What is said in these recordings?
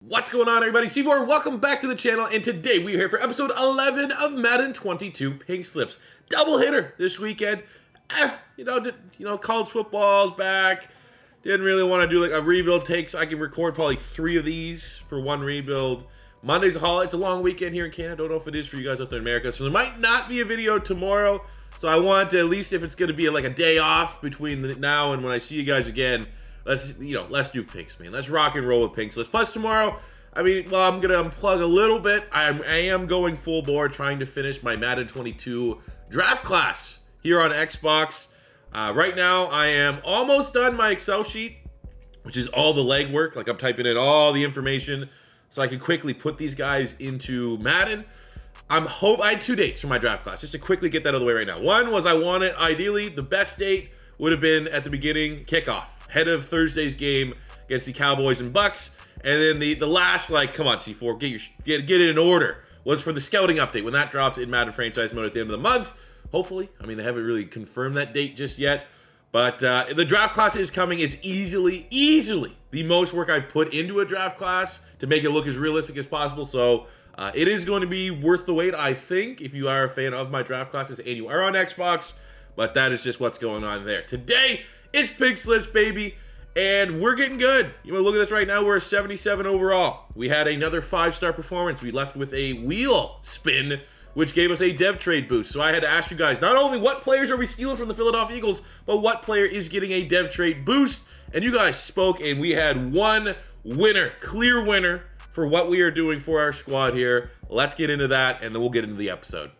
What's going on, everybody? C4, welcome back to the channel, and today we are here for episode 11 of Madden 22 Pink Slips. Double hitter this weekend. College football's back. Didn't really want to do like a rebuild I can record probably 3 of these for one rebuild. Monday's a holiday. It's a long weekend here in Canada. Don't know if it is for you guys out there in America, so there might not be a video tomorrow. So I want to, at least if it's going to be like a day off between now and when I see you guys again, let's do pinks, man. Let's rock and roll with pinks. Plus tomorrow, I'm going to unplug a little bit. I am going full bore trying to finish my Madden 22 draft class here on Xbox. Right now, I am almost done my Excel sheet, which is all the legwork. Like, I'm typing in all the information so I can quickly put these guys into Madden. I had 2 dates for my draft class, just to quickly get that out of the way right now. One was I wanted, ideally, the best date would have been at the beginning, kickoff, ahead of Thursday's game against the Cowboys and Bucks. And then the last, like, come on, C4, get it in order, was for the scouting update, when that drops in Madden Franchise Mode at the end of the month. Hopefully. I mean, they haven't really confirmed that date just yet. But the draft class is coming. It's easily the most work I've put into a draft class to make it look as realistic as possible. So it is going to be worth the wait, I think, if you are a fan of my draft classes and you are on Xbox. But that is just what's going on there. Today, it's Pink Slips, baby. And we're getting good. You want to look at this right now? We're a 77 overall. We had another 5-star performance. We left with a wheel spin, which gave us a dev trade boost. So I had to ask you guys, not only what players are we stealing from the Philadelphia Eagles, but what player is getting a dev trade boost. And you guys spoke, and we had one winner, clear winner, for what we are doing for our squad here. Let's get into that, and then we'll get into the episode.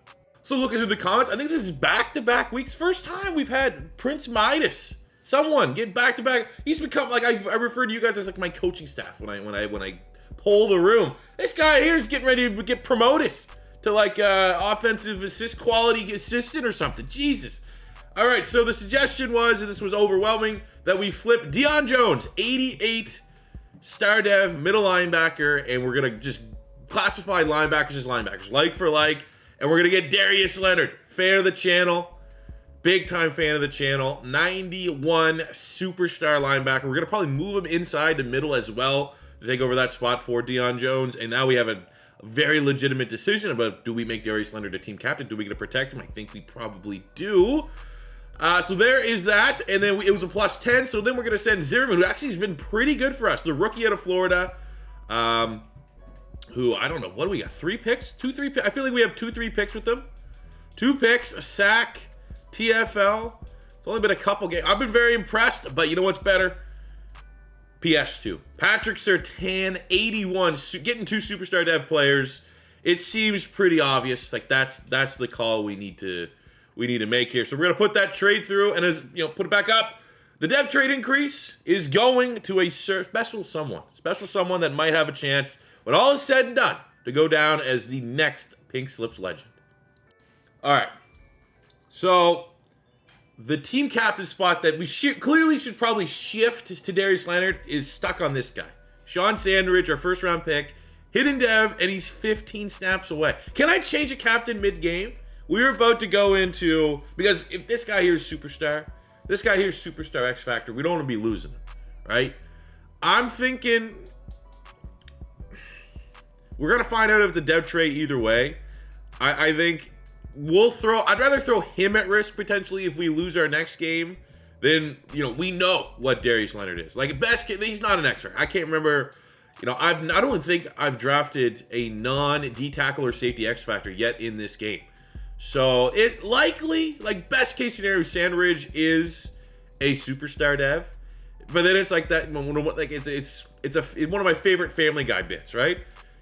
So looking through the comments, I think this is back-to-back weeks. First time we've had Prince Midas. Someone get back-to-back. He's become, like, I refer to you guys as like my coaching staff when I poll the room. This guy here is getting ready to get promoted to like offensive assist, quality assistant or something. Jesus. All right, so the suggestion was, and this was overwhelming, that we flip Deion Jones, 88 star dev, middle linebacker, and we're going to just classify linebackers as linebackers, like for like, and we're going to get Darius Leonard, fan of the channel, big time fan of the channel, 91 superstar linebacker. We're going to probably move him inside to middle as well to take over that spot for Deion Jones, and now we have a very legitimate decision about, do we make Darius Leonard a team captain? Do we get to protect him? I think we probably do. So there is that. And then it was a plus 10. So then we're going to send Zimmerman, who actually has been pretty good for us. The rookie out of Florida, who, I don't know, what do we got? 3 picks? 2-3 picks? I feel like we have 2-3 picks with them. 2 picks, a sack, TFL. It's only been a couple games. I've been very impressed, but you know what's better? PS2. Patrick Surtain, 81, getting 2 superstar dev players. It seems pretty obvious. Like that's the call we need to make here. So we're gonna put that trade through, and as you know, put it back up. The dev trade increase is going to a special someone that might have a chance, when all is said and done, to go down as the next Pink Slips legend. All right. So the team captain spot that we clearly should probably shift to Darius Leonard is stuck on this guy. Sean Sandridge, our first round pick, hidden dev, and he's 15 snaps away. Can I change a captain mid-game? We were about to go into, because if this guy here is superstar, X Factor, we don't want to be losing him, right? I'm thinking we're going to find out if the dev trade either way. I think I'd rather throw him at risk potentially if we lose our next game than, we know what Darius Leonard is. Like, best case, he's not an X-Factor. I can't remember, I don't think I've drafted a non-D tackle or safety X-Factor yet in this game. So it likely, like, best case scenario, Sandridge is a superstar dev, but then it's like that, like it's one of my favorite Family Guy bits, right?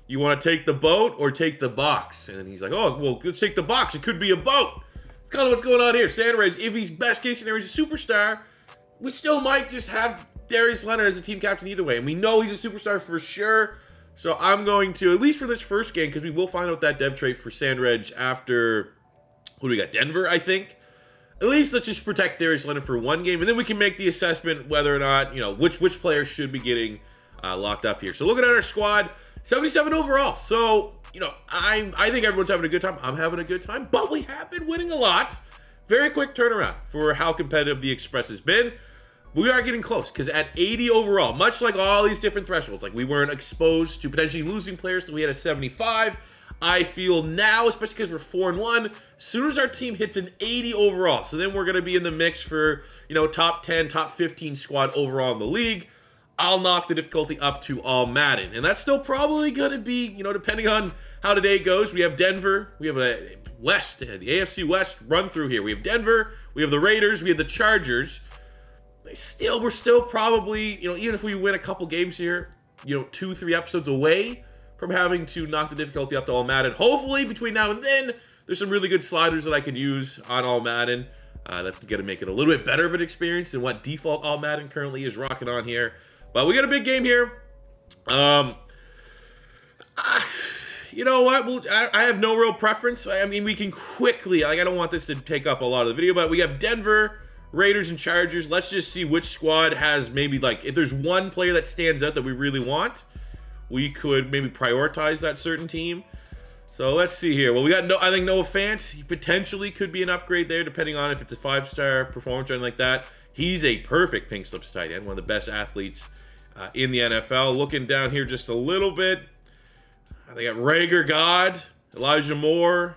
You want to take the boat or take the box? And then he's like, oh, well, let's take the box. It could be a boat. It's kind of what's going on here. Sandridge, if he's best case scenario, he's a superstar, we still might just have Darius Leonard as a team captain either way. And we know he's a superstar for sure. So I'm going to, at least for this first game, because we will find out that dev trait for Sandridge after, who do we got? Denver, I think. At least let's just protect Darius Leonard for one game, and then we can make the assessment whether or not, which players should be getting locked up here. So looking at our squad, 77 overall. So, I think everyone's having a good time. I'm having a good time, but we have been winning a lot. Very quick turnaround for how competitive the Express has been. we are getting close, because at 80 overall, much like all these different thresholds, like we weren't exposed to potentially losing players till we had a 75. I feel now, especially because we're 4-1, as soon as our team hits an 80 overall, so then we're going to be in the mix for, you know, top 10, top 15 squad overall in the league. I'll knock the difficulty up to all Madden. And that's still probably going to be, you know, depending on how today goes. We have Denver. We have a West, the AFC West run through here. We have Denver. We have the Raiders. We have the Chargers. We're still probably, you know, even if we win a couple games here, you know, 2-3 episodes away from having to knock the difficulty up to all Madden. Hopefully, between now and then, there's some really good sliders that I could use on all Madden. That's going to make it a little bit better of an experience than what default all Madden currently is rocking on here. But we got a big game here. You know what? I have no real preference. I mean, we can quickly, like, I don't want this to take up a lot of the video, but we have Denver, Raiders, and Chargers. Let's just see which squad has maybe, like, if there's one player that stands out that we really want, we could maybe prioritize that certain team. So let's see here. Well, we got I think Noah Fant. He potentially could be an upgrade there, depending on if it's a 5-star performance or anything like that. He's a perfect pink slips tight end, one of the best athletes in the NFL. Looking down here just a little bit, they got Rager God, Elijah Moore,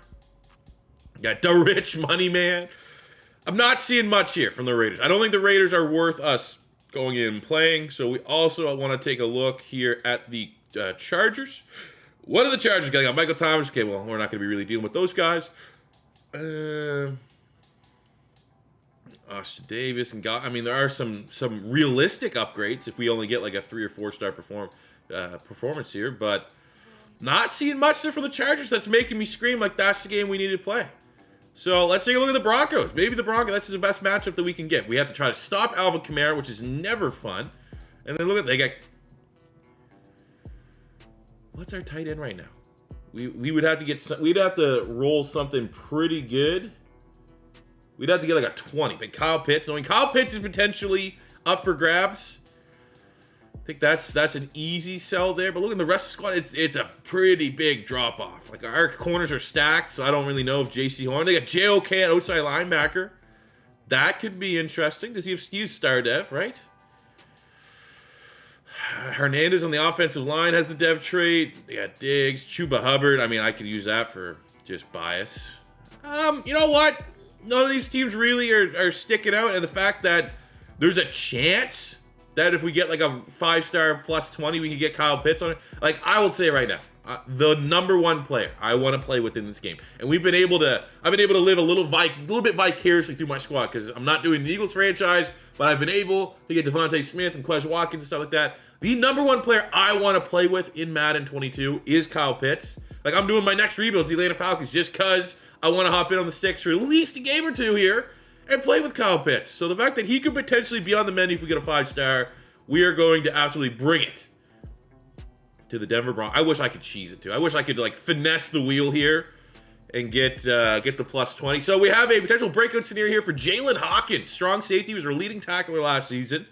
got the Rich Money Man. I'm not seeing much here from the Raiders. I don't think the Raiders are worth us going in and playing. So we also want to take a look here at the Chargers. What are the Chargers got? They got Michael Thomas. Okay, well, we're not going to be really dealing with those guys. Austin Davis and God. I mean, there are some realistic upgrades if we only get like a 3 or 4-star performance here, but not seeing much there for the Chargers. That's making me scream like that's the game we need to play. So let's take a look at the Broncos. Maybe the Broncos, that's the best matchup that we can get. We have to try to stop Alvin Kamara, which is never fun. And then look at, they got, what's our tight end right now? We would have to get, we'd have to roll something pretty good. We'd have to get like a 20. But Kyle Pitts, knowing Kyle Pitts is potentially up for grabs, I think that's an easy sell there. But look at the rest of the squad, it's a pretty big drop off. Like our corners are stacked, so I don't really know if JC Horn. They got JOK at outside linebacker. That could be interesting. Does he have he's star dev, right? Hernandez on the offensive line has the dev trait. They got Diggs, Chuba Hubbard. I mean, I could use that for just bias. You know what? None of these teams really are sticking out, and the fact that there's a chance that if we get like a 5-star plus 20, we can get Kyle Pitts on it. Like, I will say it right now, the number one player I want to play within this game, and I've been able to live a little bit vicariously through my squad because I'm not doing the Eagles franchise, but I've been able to get Devontae Smith and Quez Watkins and stuff like that. The number one player I want to play with in Madden 22 is Kyle Pitts. Like, I'm doing my next rebuild, the Atlanta Falcons, just because I want to hop in on the sticks for at least a game or two here and play with Kyle Pitts. So the fact that he could potentially be on the menu if we get a 5-star, we are going to absolutely bring it to the Denver Broncos. I wish I could cheese it too. I wish I could like finesse the wheel here and get the plus 20. So we have a potential breakout scenario here for Jalen Hawkins. Strong safety, was our leading tackler last season.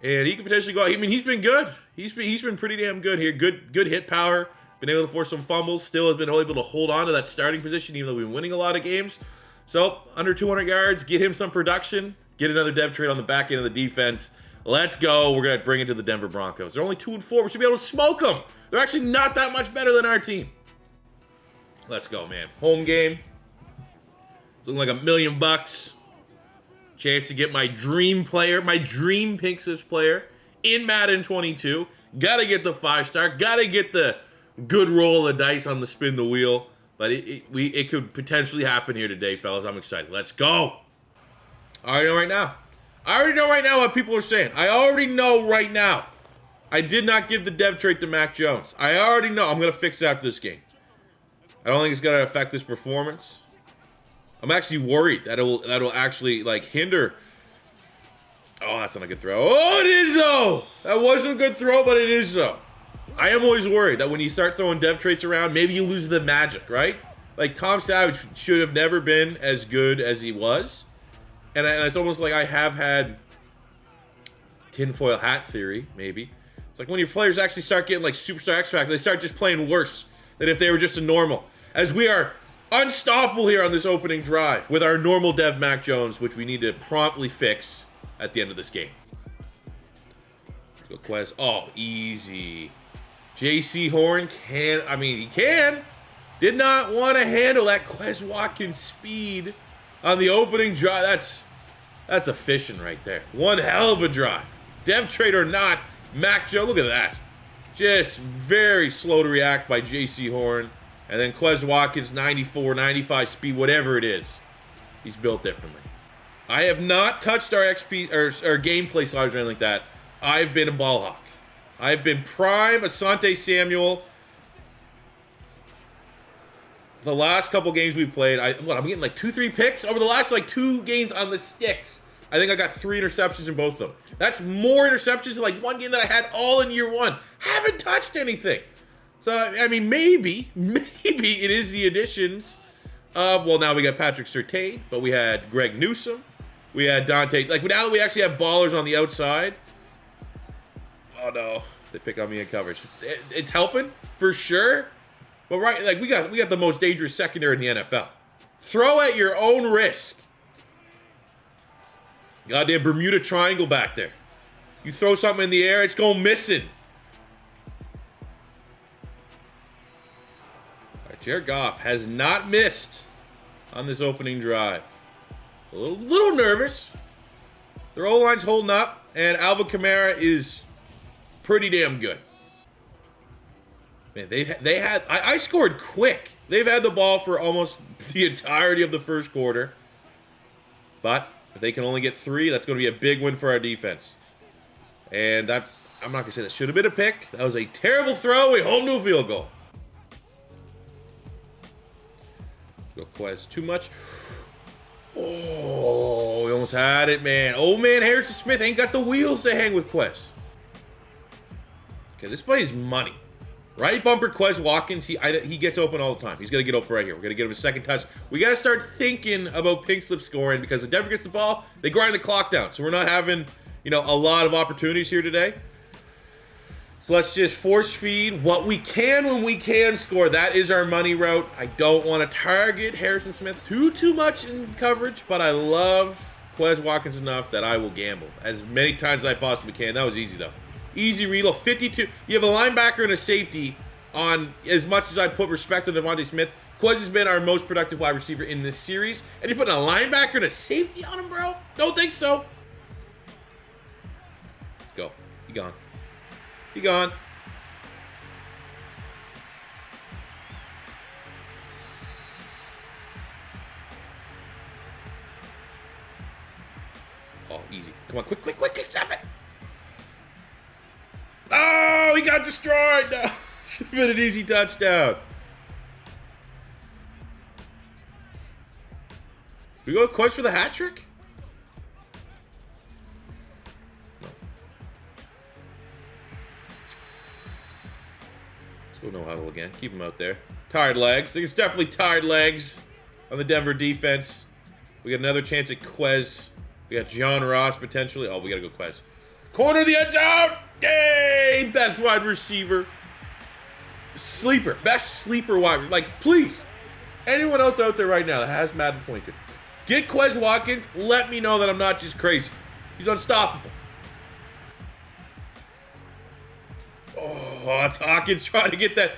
And he could potentially go out. I mean, he's been good. He's been pretty damn good here. Good hit power. Been able to force some fumbles. Still has been able to hold on to that starting position, even though we've been winning a lot of games. So, under 200 yards, get him some production. Get another dev trade on the back end of the defense. Let's go. We're going to bring it to the Denver Broncos. They're only 2-4. We should be able to smoke them. They're actually not that much better than our team. Let's go, man. Home game. Looking like $1 million. Chance to get my dream player, my dream pink slips player in Madden 22. Gotta get the 5-star. Gotta get the good roll of the dice on the spin the wheel. But it could potentially happen here today, fellas. I'm excited. Let's go. I already know right now what people are saying. I already know right now. I did not give the dev trait to Mac Jones. I already know. I'm going to fix it after this game. I don't think it's going to affect this performance. I'm actually worried that that'll actually like hinder. Oh, that's not a good throw. Oh, it is though. That wasn't a good throw, but it is though. I am always worried that when you start throwing dev traits around, maybe you lose the magic, right? Like Tom Savage should have never been as good as he was. And it's almost like I have had tinfoil hat theory, maybe. It's like when your players actually start getting like superstar X Factor, they start just playing worse than if they were just a normal. As we are unstoppable here on this opening drive with our normal dev Mac Jones, which we need to promptly fix at the end of this game. Go Quez. Oh, easy. J.C. Horn he can. Did not want to handle that Quez Watkins speed on the opening drive. That's efficient right there. One hell of a drive. Dev trade or not, Mac Joe, look at that. Just very slow to react by J.C. Horn. And then Quez Watkins, 94, 95 speed, whatever it is. He's built differently. I have not touched our XP or gameplay slides or anything like that. I've been a ball hawk. I've been prime Asante Samuel. The last couple games we played, I'm getting like 2-3 picks over the last like 2 games on the sticks. I think I got 3 interceptions in both of them. That's more interceptions than like one game that I had all in year 1. Haven't touched anything. So, I mean, maybe it is the additions of, well, now we got Patrick Surtain, but we had Greg Newsome. We had Dante. Like, now that we actually have ballers on the outside. Oh, no. They pick on me in coverage. It's helping, for sure. But, right, like, we got the most dangerous secondary in the NFL. Throw at your own risk. Goddamn Bermuda Triangle back there. You throw something in the air, it's going missing. All right, Jared Goff has not missed on this opening drive. A little nervous. Their O-line's holding up, and Alvin Kamara is pretty damn good. Man, I scored quick. They've had the ball for almost the entirety of the first quarter. But if they can only get 3, that's going to be a big win for our defense. And I'm not going to say that should have been a pick. That was a terrible throw. We hold to a field goal. Go Quez. Too much. Oh, we almost had it, man. Old man Harrison Smith ain't got the wheels to hang with Quez. Okay, this play is money. Right bumper Quez Watkins, he gets open all the time. He's going to get open right here. We're going to get him a second touch. We got to start thinking about pink slip scoring because if Denver gets the ball, they grind the clock down. So we're not having, a lot of opportunities here today. So let's just force feed what we can when we can score. That is our money route. I don't want to target Harrison Smith too much in coverage, but I love Quez Watkins enough that I will gamble as many times as I possibly can. That was easy, though. Easy reload. 52. You have a linebacker and a safety on as much as I put respect on Devontae Smith. Quez has been our most productive wide receiver in this series. And you're putting a linebacker and a safety on him, bro? Don't think so. Go. Be gone. Be gone. Oh, easy. Come on. Quick. Stop it. Oh, he got destroyed. No. Should have been an easy touchdown. We go Quez for the hat trick? No. Let's go no huddle again. Keep him out there. Tired legs. There's definitely tired legs on the Denver defense. We got another chance at Quez. We got John Ross potentially. Oh, we got to go Quez. Corner of the end zone. Yay! Best wide receiver. Sleeper. Best sleeper wide. Like, please. Anyone else out there right now that has Madden 22. Get Quez Watkins. Let me know that I'm not just crazy. He's unstoppable. Oh, that's Hawkins trying to get that.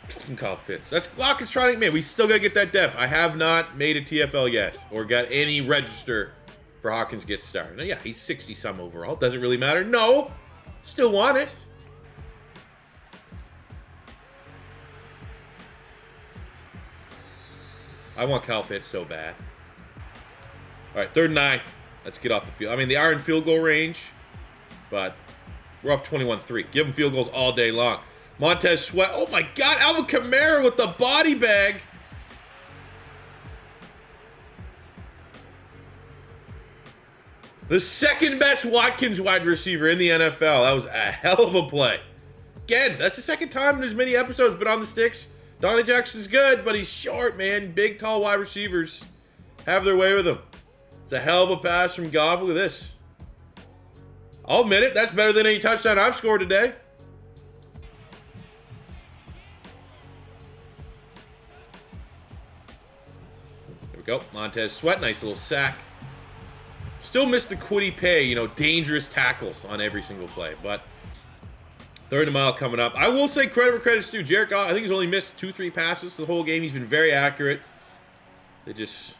Fucking Kyle Pitts. That's Hawkins trying to. Man, we still got to get that def. I have not made a TFL yet or got any register for Hawkins get started. Now, yeah, he's 60-some overall. Doesn't really matter. No. Still want it. I want Kyle Pitts so bad. All right, 3rd and 9. Let's get off the field. I mean, they are in field goal range, but we're up 21-3. Give them field goals all day long. Montez Sweat. Oh, my God. Alvin Kamara with the body bag. The second best Watkins wide receiver in the NFL. That was a hell of a play. Again, that's the second time in as many episodes been on the sticks. Donnie Jackson's good, but he's short, man. Big, tall wide receivers have their way with him. It's a hell of a pass from Goff. Look at this. I'll admit it. That's better than any touchdown I've scored today. There we go. Montez Sweat. Nice little sack. Still missed the Quiddy Pay, dangerous tackles on every single play. But Third and mile coming up. I will say credit where credit's due. Jared Goff, I think he's only missed 2-3 passes the whole game. He's been very accurate. They just...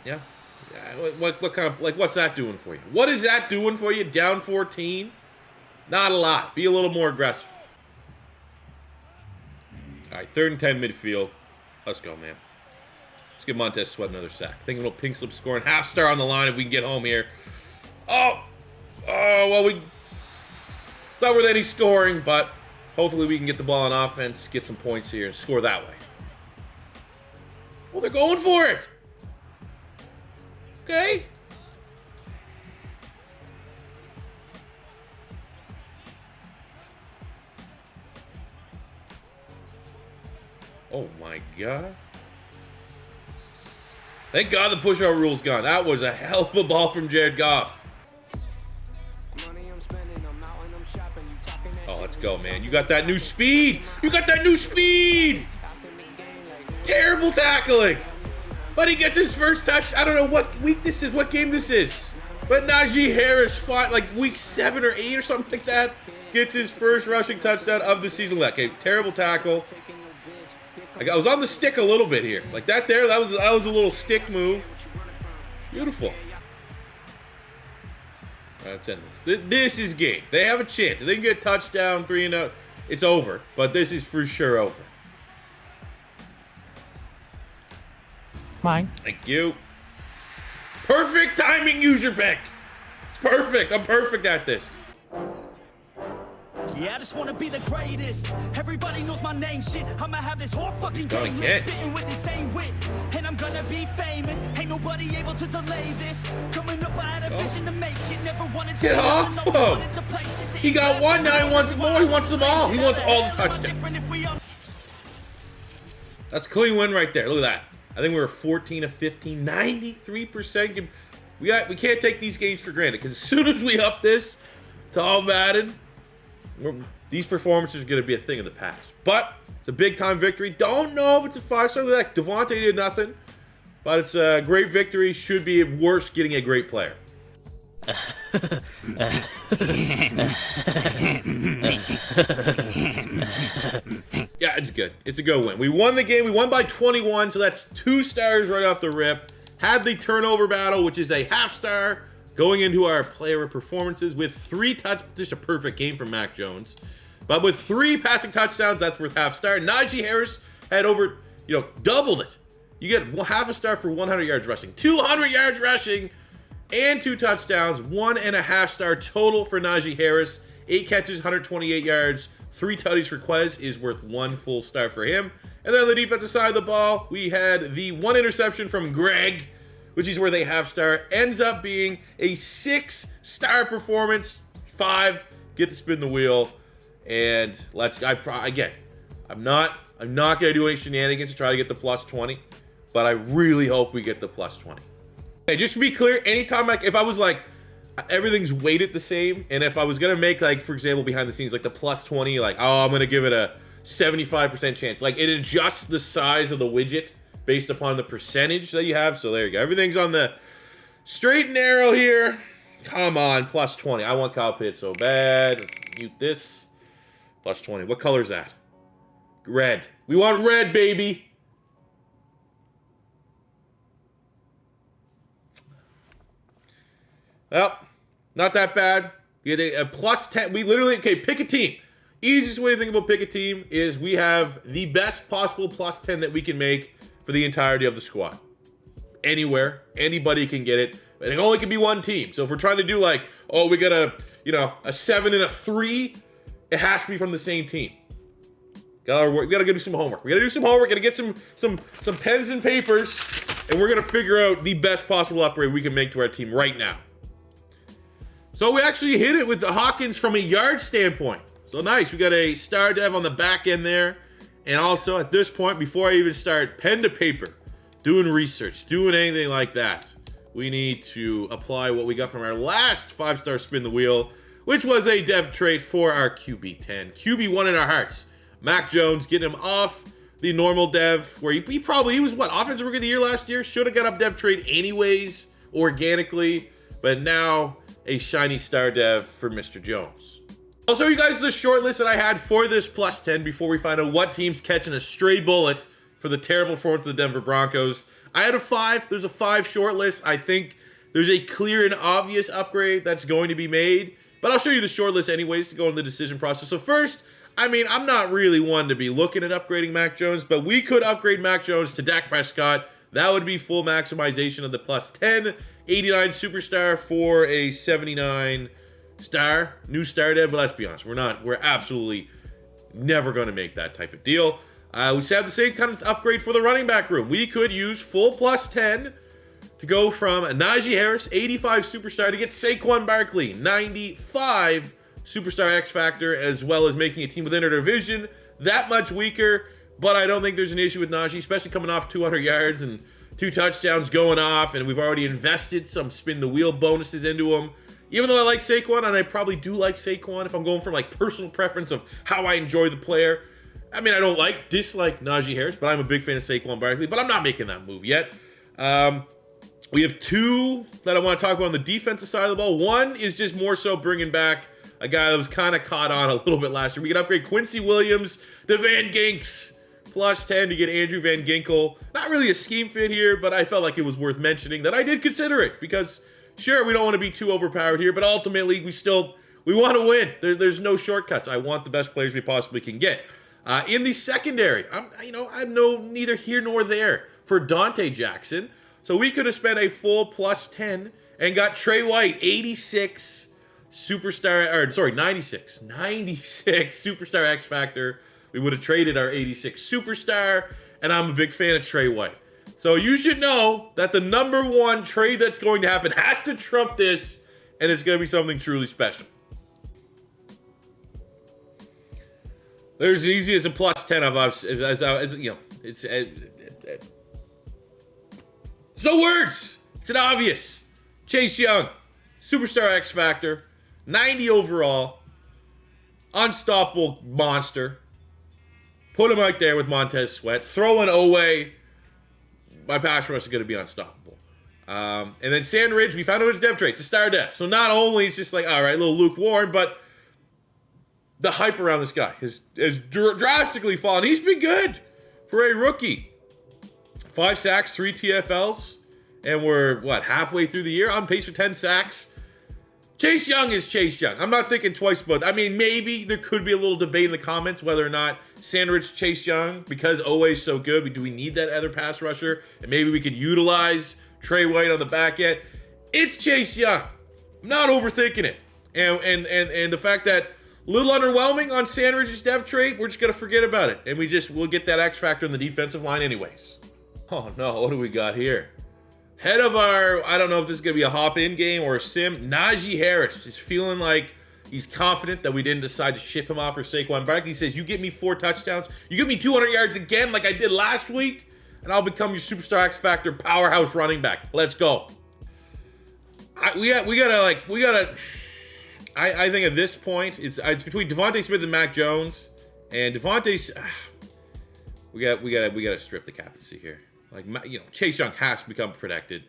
Yeah. What kind of... Like, what's that doing for you? What is that doing for you? Down 14? Not a lot. Be a little more aggressive. All right, 3rd and 10 midfield. Let's go, man. Let's give Montez Sweat another sack. Thinking a little pink slip scoring. Half star on the line if we can get home here. Oh, well, it's not worth any scoring, but hopefully we can get the ball on offense, get some points here, and score that way. Well, they're going for it. Okay. Oh, my God. Thank God the push-out rule's gone. That was a hell of a ball from Jared Goff. Oh, let's go, man. You got that new speed. You got that new speed. Terrible tackling. But he gets his first touch. I don't know what week this is, what game this is. But Najee Harris fought like week 7 or 8 or something like that. Gets his first rushing touchdown of the season. Okay, terrible tackle. I was on the stick a little bit here. Like that there, that was a little stick move. Beautiful. Let's end this. This is game. They have a chance. If they can get a touchdown, 3-0, it's over. But this is for sure over. Mine. Thank you. Perfect timing user pick. It's perfect. I'm perfect at this. Yeah, I just wanna be the greatest. Everybody knows my name, shit. I'ma have this whole fucking game list, spitting with the same wit, and I'm gonna be famous. Ain't nobody able to delay this. Coming up, I had a vision to make it. Never wanted to get off him. He got one, now he wants more. He wants them all. He wants all the touchdowns. That's a clean win right there. Look at that. I think we were 14 of 15, 93%. We can't take these games for granted because as soon as we up this to all Madden, these performances are going to be a thing of the past. But it's a big-time victory. Don't know if it's a 5-star. Like Devontae did nothing. But it's a great victory. Should be worse getting a great player. Yeah, it's good. It's a good win. We won the game. We won by 21, so that's 2 stars right off the rip. Had the turnover battle, which is a half-star. Going into our player performances with 3 just a perfect game from Mac Jones. But with 3 passing touchdowns, that's worth half star. Najee Harris had over, doubled it. You get half a star for 100 yards rushing. 200 yards rushing and 2 touchdowns. 1.5 star total for Najee Harris. 8 catches, 128 yards. 3 tutties for Quez is worth 1 full star for him. And then on the defensive side of the ball, we had the 1 interception from Greg, which is where they half star, ends up being a 6-star performance. 5, get to spin the wheel, and I'm not gonna do any shenanigans to try to get the plus 20, but I really hope we get the plus 20. Okay, just to be clear, anytime if I was like everything's weighted the same, and if I was gonna make for example behind the scenes like the plus 20, I'm gonna give it a 75% chance. Like it adjusts the size of the widget based upon the percentage that you have. So there you go. Everything's on the straight and narrow here. Come on, plus 20. I want Kyle Pitts so bad. Let's mute this. Plus 20. What color is that? Red. We want red, baby. Well, not that bad. We get a plus 10. We literally, pick a team. Easiest way to think about pick a team is we have the best possible plus 10 that we can make for the entirety of the squad. Anywhere, anybody can get it, but it only can be one team. So if we're trying to do we got a 7 and a 3, it has to be from the same team. We gotta go do some homework. Gotta get some pens and papers, and we're gonna figure out the best possible upgrade we can make to our team right now. So we actually hit it with the Hawkins from a yard standpoint. So nice. We got a star dev on the back end there. And also, at this point, before I even start pen to paper, doing research, doing anything like that, we need to apply what we got from our last 5-star spin the wheel, which was a dev trait for our QB10. QB1 in our hearts. Mac Jones, getting him off the normal dev, where he was what, Offensive Rookie of the Year last year? Should have got up dev trait anyways, organically. But now, a shiny star dev for Mr. Jones. I'll show you guys the short list that I had for this plus 10 before we find out what team's catching a stray bullet for the terrible performance of the Denver Broncos. I had a 5. There's a 5 short list. I think there's a clear and obvious upgrade that's going to be made. But I'll show you the short list anyways to go into the decision process. So first, I mean, I'm not really one to be looking at upgrading Mac Jones, but we could upgrade Mac Jones to Dak Prescott. That would be full maximization of the plus 10. 89 superstar for a 79 star, new star dev. But let's be honest, we're absolutely never going to make that type of deal. We still have the same kind of upgrade for the running back room. We could use full plus 10 to go from Najee Harris, 85 superstar, to get Saquon Barkley, 95 superstar X factor, as well as making a team within our division that much weaker. But I don't think there's an issue with Najee, especially coming off 200 yards and 2 touchdowns going off, and we've already invested some spin the wheel bonuses into him. Even though I like Saquon, and I probably do like Saquon if I'm going from like personal preference of how I enjoy the player. I mean, I don't dislike Najee Harris, but I'm a big fan of Saquon Barkley, but I'm not making that move yet. We have 2 that I want to talk about on the defensive side of the ball. One is just more so bringing back a guy that was kind of caught on a little bit last year. We can upgrade Quincy Williams to Van Ginks, plus 10 to get Andrew Van Ginkel. Not really a scheme fit here, but I felt like it was worth mentioning that I did consider it because, sure, we don't want to be too overpowered here, but ultimately we want to win. There's no shortcuts. I want the best players we possibly can get. In the secondary, I'm neither here nor there for Dante Jackson. So we could have spent a full plus 10 and got Trey White, 96 superstar, 96 superstar X factor. We would have traded our 86 superstar, and I'm a big fan of Trey White. So you should know that the number 1 trade that's going to happen has to trump this, and it's going to be something truly special. There's as easy as a plus 10 of us, it's no words. It's an obvious. Chase Young, superstar X factor, 90 overall, unstoppable monster. Put him right there with Montez Sweat. Throw an Owe. My pass rush is going to be unstoppable. And then Sandridge, we found out his dev trait. It's a star dev. So not only it's just like, all right, a little lukewarm, but the hype around this guy has drastically fallen. He's been good for a rookie. 5 sacks, 3 TFLs, and we're, halfway through the year? On pace for 10 sacks. Chase Young is Chase Young. I'm not thinking twice about it. I mean, maybe there could be a little debate in the comments whether or not Sandridge Chase Young, because Owe's so good, do we need that other pass rusher? And maybe we could utilize Trey White on the back end. It's Chase Young. I'm not overthinking it. And the fact that a little underwhelming on Sandridge's dev trait, we're just going to forget about it. And we'll get that X factor in the defensive line anyways. Oh no, what do we got here? Head of our, I don't know if this is going to be a hop-in game or a sim, Najee Harris is feeling like he's confident that we didn't decide to ship him off for Saquon Barkley. He says, you get me 4 touchdowns, you give me 200 yards again like I did last week, and I'll become your superstar X Factor powerhouse running back. Let's go. I think at this point, it's between Devontae Smith and Mac Jones, and Devontae's, we gotta strip the captaincy here. Chase Young has to become protected.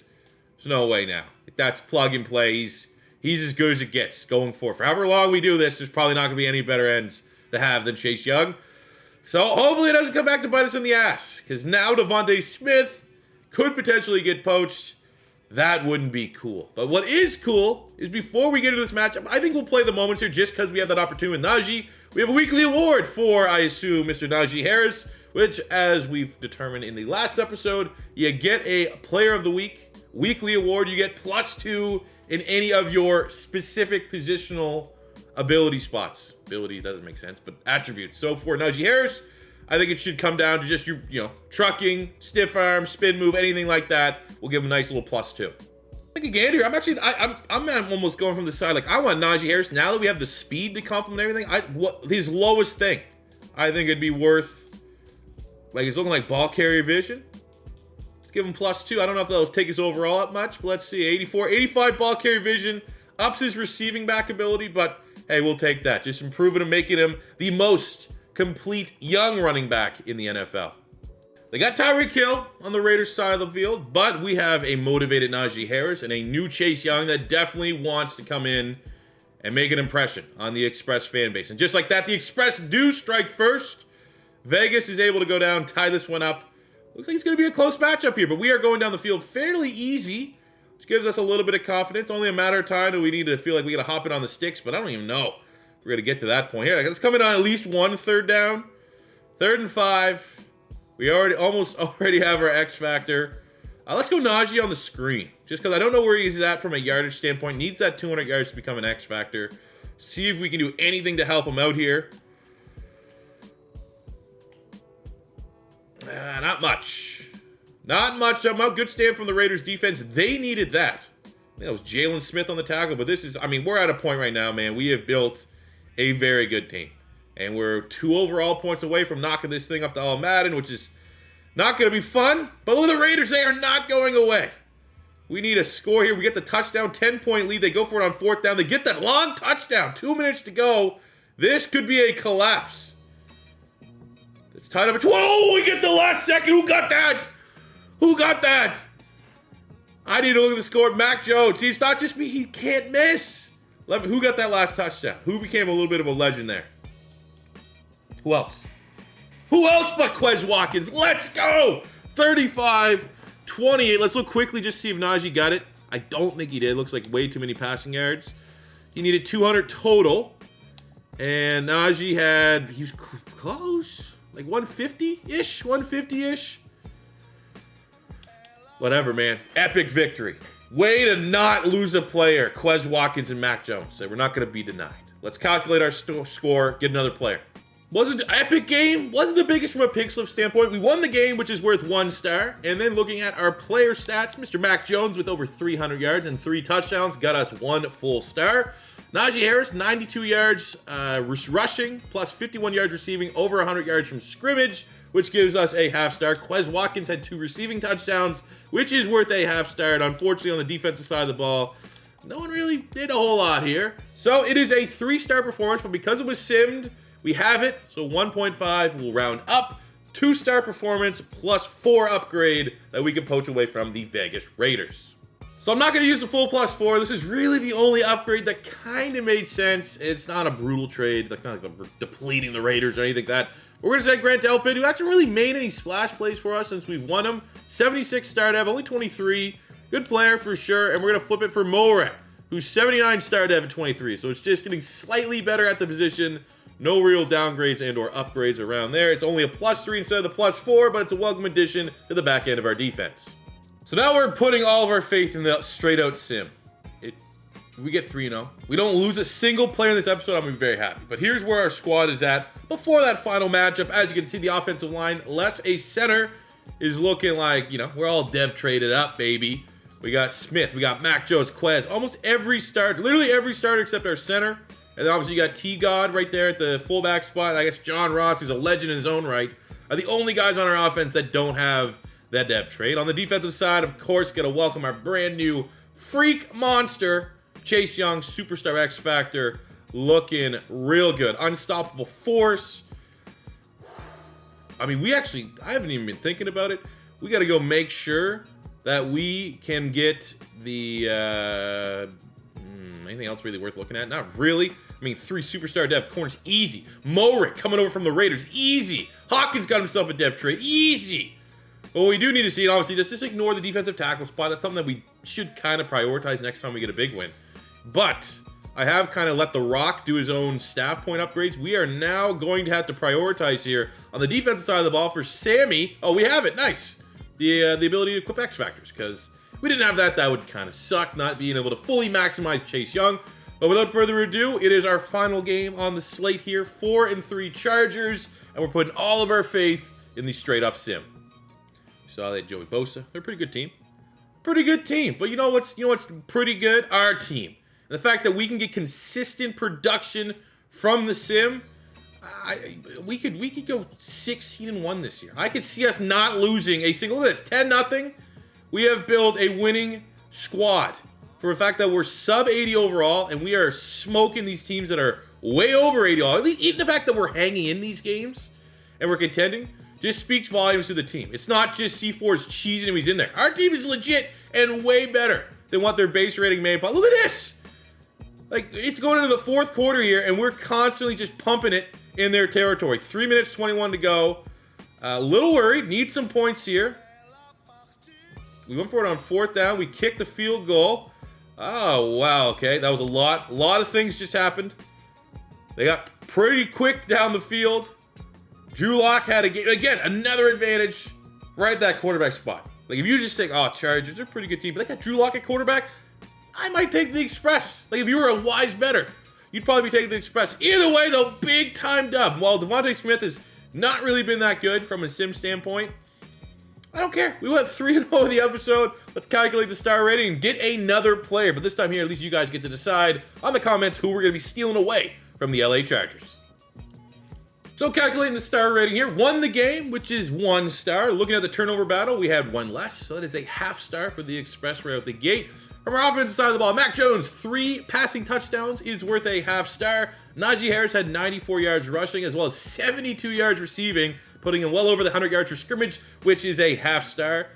There's no way now. That's plug and play. He's as good as it gets going forward. For however long we do this, there's probably not going to be any better ends to have than Chase Young. So hopefully it doesn't come back to bite us in the ass. Because now Devontae Smith could potentially get poached. That wouldn't be cool. But what is cool is before we get into this matchup, I think we'll play the moments here just because we have that opportunity with Najee. We have a weekly award for, I assume, Mr. Najee Harris, which, as we've determined in the last episode, you get a Player of the Week weekly award. You get +2 in any of your specific positional ability spots. Ability doesn't make sense, but attributes. So for Najee Harris, I think it should come down to just your, trucking, stiff arm, spin move, anything like that. We'll give him a nice little +2. I think again here, I'm almost going from the side. Like, I want Najee Harris now that we have the speed to complement everything. His lowest thing, I think it'd be worth. Like, he's looking like ball carrier vision. Let's give him +2. I don't know if that'll take his overall up much, but let's see. 85 ball carrier vision. Ups his receiving back ability, but hey, we'll take that. Just improving and making him the most complete young running back in the NFL. They got Tyreek Hill on the Raiders side of the field, but we have a motivated Najee Harris and a new Chase Young that definitely wants to come in and make an impression on the Express fan base. And just like that, the Express do strike first. Vegas is able to go down, tie this one up. Looks like it's going to be a close matchup here, but we are going down the field fairly easy, which gives us a little bit of confidence. Only a matter of time that we need to feel like we got to hop in on the sticks, but I don't even know if we're going to get to that point. Here, let's come in on at least one third down. 3rd and 5. We already have our X factor. Let's go Najee on the screen, just because I don't know where he's at from a yardage standpoint. Needs that 200 yards to become an X factor. See if we can do anything to help him out here. Not much. Not much. Good stand from the Raiders defense. They needed that. I think that was Jalen Smith on the tackle, but this is, I mean, we're at a point right now, man. We have built a very good team. And we're 2 overall points away from knocking this thing up to all Madden, which is not going to be fun. But look at the Raiders. They are not going away. We need a score here. We get the touchdown, 10-point lead. They go for it on 4th down. They get that long touchdown. 2 minutes to go. This could be a collapse. It's tied up at 12. Oh, we get the last second. Who got that? Who got that? I need to look at the score. Mac Jones. See, it's not just me. He can't miss. Who got that last touchdown? Who became a little bit of a legend there? Who else? Who else but Quez Watkins? Let's go! 35-28. Let's look quickly, just see if Najee got it. I don't think he did. Looks like way too many passing yards. He needed 200 total. And Najee he was close. Like 150-ish? 150-ish? Whatever, man. Epic victory. Way to not lose a player. Quez Watkins and Mac Jones. So we're not going to be denied. Let's calculate our score. Get another player. Wasn't an epic game. Wasn't the biggest from a pig slip standpoint. We won the game, which is worth 1 star. And then looking at our player stats, Mr. Mac Jones with over 300 yards and 3 touchdowns got us 1 full star. Najee Harris, 92 yards rushing, plus 51 yards receiving, over 100 yards from scrimmage, which gives us a half star. Quez Watkins had 2 receiving touchdowns, which is worth a half star. And unfortunately, on the defensive side of the ball, no one really did a whole lot here. So it is a 3-star performance, but because it was simmed, we have it. So 1.5 will round up. 2-star performance plus 4 upgrade that we can poach away from the Vegas Raiders. So I'm not going to use the full plus 4. This is really the only upgrade that kind of made sense. It's not a brutal trade. Like, not like we're depleting the Raiders or anything like that. We're going to say Grant Delpit, who hasn't really made any splash plays for us since we've won him. 76 star dev, only 23. Good player for sure. And we're going to flip it for Moret, who's 79 star dev at 23. So it's just getting slightly better at the position. No real downgrades and or upgrades around there. It's only a +3 instead of the +4, but it's a welcome addition to the back end of our defense. So now we're putting all of our faith in the straight out sim. We get 3-0. We don't lose a single player in this episode. I'm gonna be very happy. But here's where our squad is at before that final matchup. As you can see, the offensive line, less a center, is looking like, you know, we're all dev traded up, baby. We got Smith, we got Mac Jones, Quez, almost every start, literally every starter except our center. And then obviously you got T-God right there at the fullback spot. And I guess John Ross, who's a legend in his own right, are the only guys on our offense that don't have that depth trade. On the defensive side, of course, got to welcome our brand new freak monster, Chase Young, superstar X Factor, looking real good. Unstoppable force. I mean, I haven't even been thinking about it. We got to go make sure that we can get the... anything else really worth looking at? Not really. I mean, 3 superstar dev corners, easy. Morik coming over from the Raiders, easy. Hawkins got himself a dev trade, easy. But what we do need to see, and obviously, just ignore the defensive tackle spot. That's something that we should kind of prioritize next time we get a big win. But I have kind of let The Rock do his own staff point upgrades. We are now going to have to prioritize here on the defensive side of the ball for Sammy. Oh, we have it. Nice. The ability to equip X Factors, because if we didn't have that, that would kind of suck, not being able to fully maximize Chase Young. But without further ado, it is our final game on the slate here. 4-3 Chargers, and we're putting all of our faith in the straight-up sim. You saw that Joey Bosa. They're a pretty good team. Pretty good team. But you know what's pretty good? Our team. And the fact that we can get consistent production from the sim, we could go 16-1 this year. I could see us not losing a single. Look at this, 10-0. We have built a winning squad for the fact that we're sub 80 overall, and we are smoking these teams that are way over 80 overall. Even the fact that we're hanging in these games and we're contending just speaks volumes to the team. It's not just C4's cheesing him, he's in there. Our team is legit and way better than what their base rating may imply. Look at this! Like, it's going into the fourth quarter here, and we're constantly just pumping it in their territory. 3 minutes, 21 to go. A little worried. Need some points here. We went for it on fourth down. We kicked the field goal. Oh, wow. Okay, that was a lot. A lot of things just happened. They got pretty quick down the field. Drew Lock had, again, another advantage right at that quarterback spot. Like, if you just think, oh, Chargers, they're a pretty good team, but they got Drew Lock at quarterback, I might take the Express. Like, if you were a wise bettor, you'd probably be taking the Express. Either way, though, big time dub. While Devontae Smith has not really been that good from a sim standpoint, I don't care. We went 3-0 in the episode. Let's calculate the star rating and get another player. But this time here, at least you guys get to decide on the comments who we're going to be stealing away from the LA Chargers. So calculating the star rating here, won the game, which is 1 star. Looking at the turnover battle, we had 1 less, so that is a half star for the Express right out the gate. From our offensive side of the ball, Mac Jones, 3 passing touchdowns is worth a half star. Najee Harris had 94 yards rushing as well as 72 yards receiving, putting him well over the 100 yards for scrimmage, which is a half star.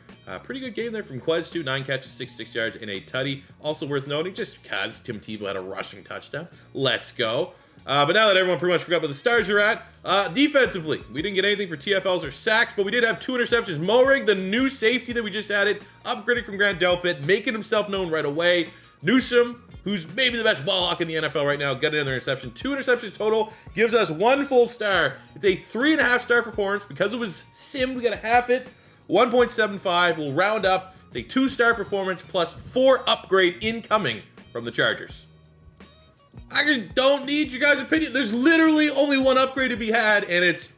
Pretty good game there from Quez too, 9 catches, 66 yards, and a tutty. Also worth noting, just because Tim Tebow had a rushing touchdown. Let's go. But now that everyone pretty much forgot what the stars are at, defensively, we didn't get anything for TFLs or sacks, but we did have 2 interceptions. Morig, the new safety that we just added, upgraded from Grant Delpit, making himself known right away. Newsome, who's maybe the best ball hawk in the NFL right now, got another interception. 2 interceptions total, gives us 1 full star. It's a 3.5 star performance. Because it was sim, we got to half it. 1.75, we'll round up. It's a 2 star performance plus 4 upgrade incoming from the Chargers. I don't need your guys' opinion. There's literally only 1 upgrade to be had, and it's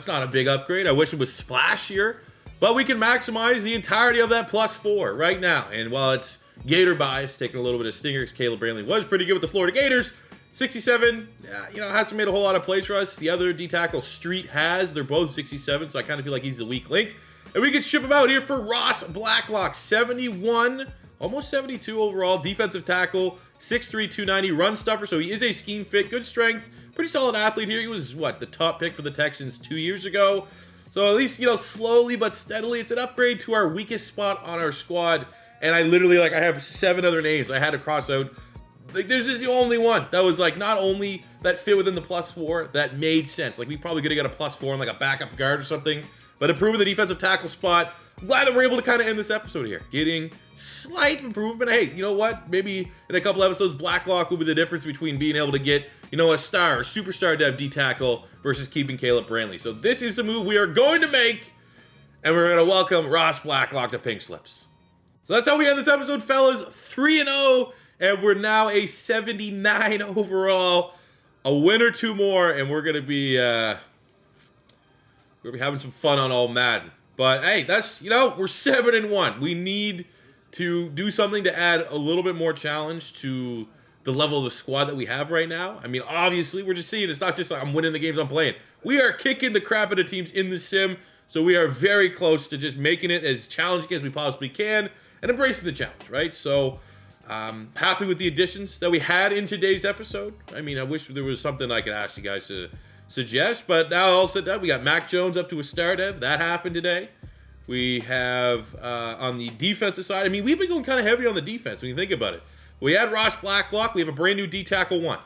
not a big upgrade. I wish it was splashier, but we can maximize the entirety of that plus 4 right now. And while it's Gator bias, taking a little bit of stinger, because Caleb Brantley was pretty good with the Florida Gators. 67, hasn't made a whole lot of plays for us. The other D-tackle, Street, has. They're both 67, so I kind of feel like he's the weak link. And we could ship him out here for Ross Blacklock, 71, almost 72 overall. Defensive tackle, 6'3", 290, run stuffer, so he is a scheme fit, good strength, pretty solid athlete here. He was, the top pick for the Texans 2 years ago. So at least, slowly but steadily, it's an upgrade to our weakest spot on our squad. And I literally, I have 7 other names I had to cross out. There's just the only one that was, not only that fit within the plus 4, that made sense. We probably could have got a plus 4 on, a backup guard or something. But improving the defensive tackle spot, I'm glad that we're able to kind of end this episode here. Getting slight improvement. Hey, you know what? Maybe in a couple episodes, Blacklock will be the difference between being able to get, a star or superstar dev D-tackle versus keeping Caleb Brantley. So this is the move we are going to make, and we're going to welcome Ross Blacklock to Pink Slips. So that's how we end this episode, fellas. 3-0, and we're now a 79 overall. A win or 2 more, and we're going to be having some fun on all Madden. But hey, that's, we're 7-1. We need to do something to add a little bit more challenge to the level of the squad that we have right now. I mean, obviously, we're just seeing it's not just I'm winning the games I'm playing. We are kicking the crap out of teams in the sim, so we are very close to just making it as challenging as we possibly can and embracing the challenge, right? So, happy with the additions that we had in today's episode. I mean, I wish there was something I could ask you guys to suggest, but now all said that, we got Mac Jones up to a star dev. That happened today. We have, on the defensive side, I mean, we've been going kind of heavy on the defense when you think about it. We had Ross Blacklock. We have a brand new D-tackle 1.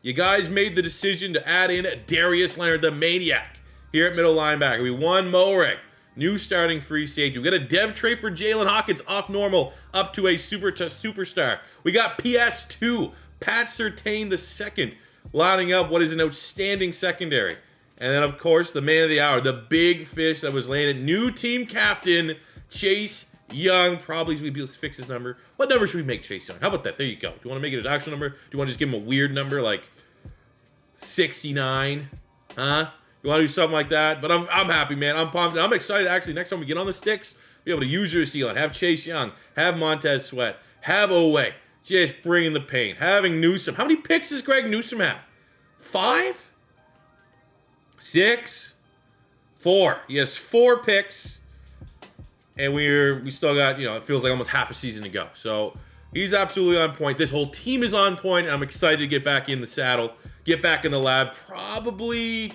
You guys made the decision to add in Darius Leonard, the maniac, here at middle linebacker. We won Moreg, new starting free safety. We got a dev trait for Jalen Hawkins, off normal, up to a superstar. We got PS2, Pat Surtain II, lining up what is an outstanding secondary. And then, of course, the man of the hour, the big fish that was landed, new team captain, Chase Young. Probably we be able to fix his number. What number should we make Chase Young? How about that? There you go. Do you want to make it his actual number? Do you want to just give him a weird number like 69? Huh? You want to do something like that? But I'm happy, man. I'm pumped. I'm excited, actually, next time we get on the sticks, be able to use your steal and have Chase Young, have Montez Sweat, have Owe, just bringing the pain. Having Newsome. How many picks does Greg Newsome have? 5? 6? 4. He has 4 picks. And we still got, it feels like almost half a season to go. So he's absolutely on point. This whole team is on point. I'm excited to get back in the saddle, get back in the lab. Probably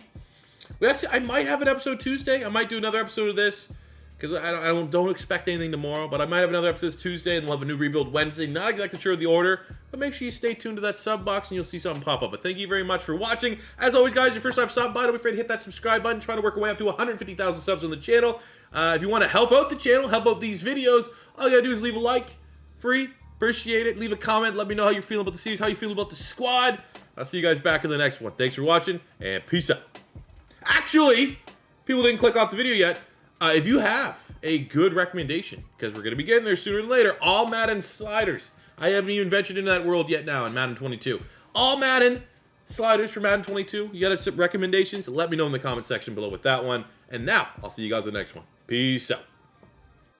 I might have an episode Tuesday. I might do another episode of this because I don't expect anything tomorrow. But I might have another episode this Tuesday, and we'll have a new rebuild Wednesday. Not exactly sure of the order, but make sure you stay tuned to that sub box, and you'll see something pop up. But thank you very much for watching. As always, guys, your first time stopping by, don't be afraid to hit that subscribe button. Trying to work our way up to 150,000 subs on the channel. If you want to help out the channel, help out these videos, all you gotta do is leave a like, free. Appreciate it. Leave a comment. Let me know how you're feeling about the series, how you feel about the squad. I'll see you guys back in the next one. Thanks for watching, and peace out. Actually, people didn't click off the video yet. If you have a good recommendation, because we're going to be getting there sooner than later, all Madden sliders. I haven't even ventured into that world yet now in Madden 22. All Madden sliders for Madden 22. You got some recommendations? Let me know in the comment section below with that one. And now, I'll see you guys in the next one. Peace out.